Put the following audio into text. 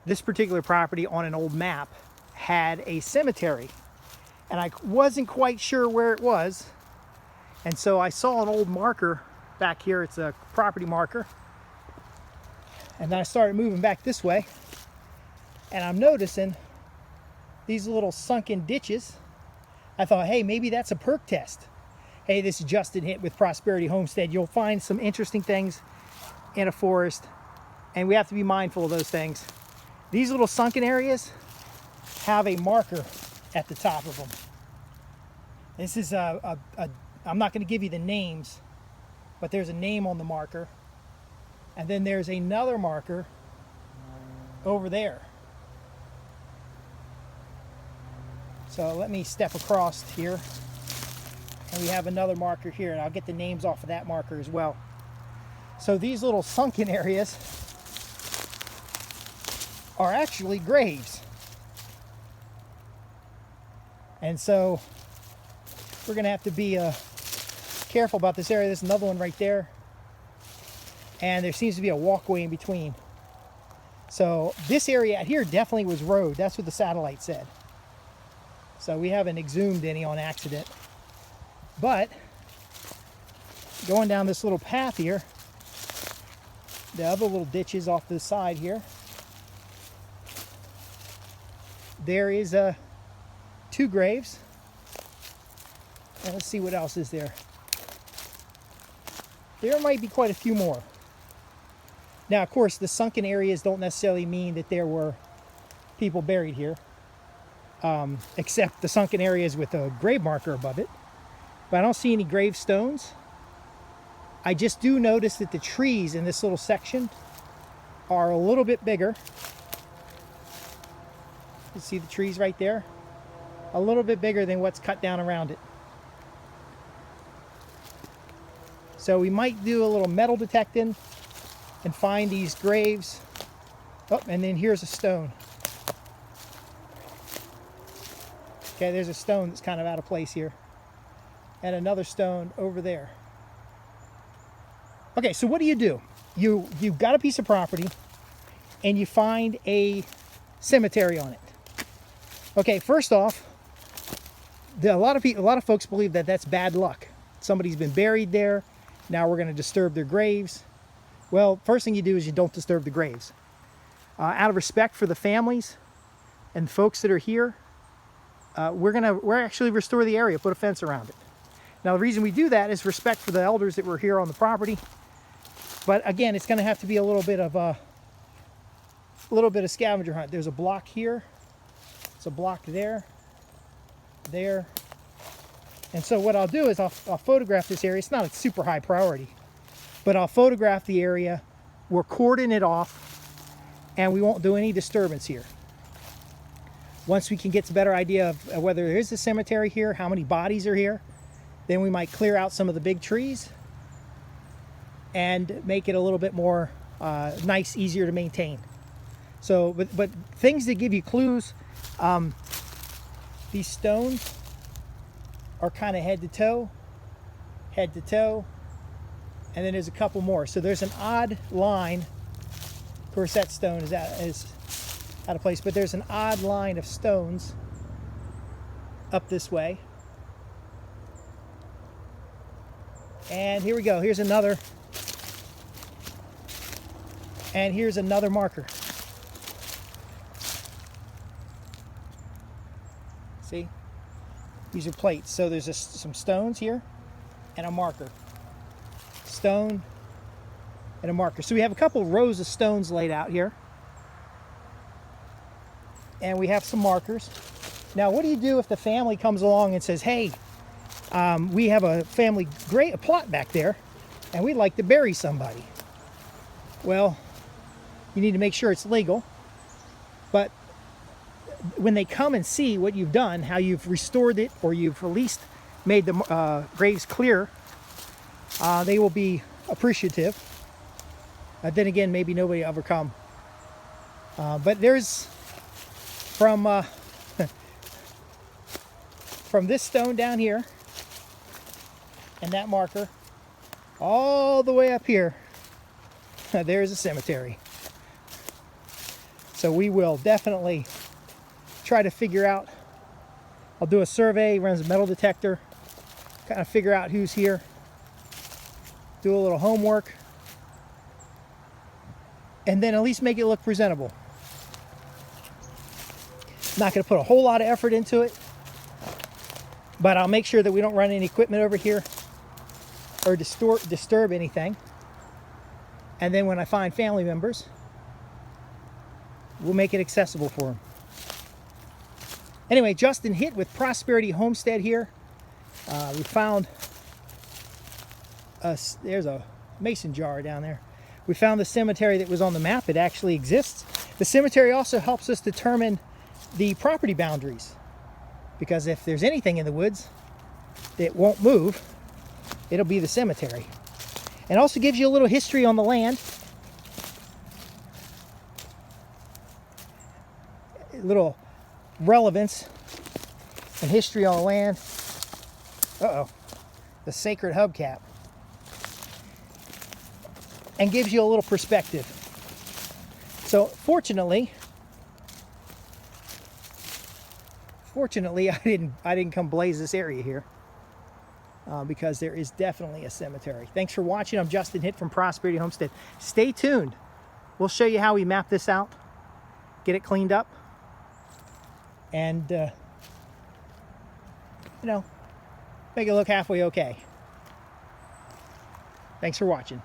this particular property on an old map had a cemetery, and I wasn't quite sure where it was. And so I saw an old marker back here. It's a property marker. And then I started moving back this way, and I'm noticing these little sunken ditches. I thought, hey, maybe that's a perk test. Hey, this is Justin Hit with Prosperity Homestead. You'll find some interesting things in a forest, and we have to be mindful of those things. These little sunken areas have a marker at the top of them. This is I'm not going to give you the names, but there's a name on the marker. And then there's another marker over there. So let me step across here. And we have another marker here, and I'll get the names off of that marker as well. So these little sunken areas are actually graves. And so we're going to have to be careful about this area. There's another one right there. And there seems to be a walkway in between. So this area out here definitely was road. That's what the satellite said. So we haven't exhumed any on accident. But going down this little path here, the other little ditches off to the side here, there is two graves. And let's see what else is there. There might be quite a few more. Now, of course, the sunken areas don't necessarily mean that there were people buried here, except the sunken areas with a grave marker above it. But I don't see any gravestones. I just do notice that the trees in this little section are a little bit bigger. You see the trees right there? A little bit bigger than what's cut down around it. So we might do a little metal detecting and find these graves. Oh, and then here's a stone. Okay, there's a stone that's kind of out of place here. And another stone over there. Okay, so what do? You've got a piece of property and you find a cemetery on it. Okay, first off, a lot of folks believe that that's bad luck. Somebody's been buried there. Now we're going to disturb their graves. Well, first thing you do is you don't disturb the graves. Out of respect for the families and folks that are here, we're actually restore the area, put a fence around it. Now the reason we do that is respect for the elders that were here on the property. But again, it's going to have to be a little bit of scavenger hunt. There's a block here. There's a block there. There. And so what I'll do is I'll photograph this area. It's not a super high priority, but I'll photograph the area. We're cording it off, and we won't do any disturbance here. Once we can get a better idea of whether there is a cemetery here, how many bodies are here, then we might clear out some of the big trees and make it a little bit more nice, easier to maintain. So, but things that give you clues, these stones are kind of head to toe, and then there's a couple more. So there's an odd line. Of course, that stone is out of place, but there's an odd line of stones up this way. And here we go. Here's another. And here's another marker. See? These are plates. So there's some stones here and a marker. Stone and a marker. So we have a couple rows of stones laid out here. And we have some markers. Now, what do you do if the family comes along and says, hey, we have a family plot back there, and we'd like to bury somebody? Well, you need to make sure it's legal. But when they come and see what you've done, how you've restored it, or you've at least made the graves clear, they will be appreciative. Then again, maybe nobody will ever come. But there's from this stone down here and that marker all the way up here, there's a cemetery. So we will definitely try to figure out. I'll do a survey, run a metal detector, kind of figure out who's here, do a little homework, and then at least make it look presentable. Not going to put a whole lot of effort into it, but I'll make sure that we don't run any equipment over here or disturb anything. And then when I find family members, we'll make it accessible for them. Anyway, Justin Hitt with Prosperity Homestead here. We found there's a mason jar down there. We found the cemetery that was on the map. It actually exists. The cemetery also helps us determine the property boundaries, because if there's anything in the woods that won't move, it'll be the cemetery. And also gives you a little history on the land. A little relevance and history on the land. Uh-oh. The sacred hubcap. And gives you a little perspective. So fortunately I didn't come blaze this area here. Because there is definitely a cemetery. Thanks for watching. I'm Justin Hitt from Prosperity Homestead. Stay tuned. We'll show you how we map this out, get it cleaned up, and make it look halfway okay. Thanks for watching.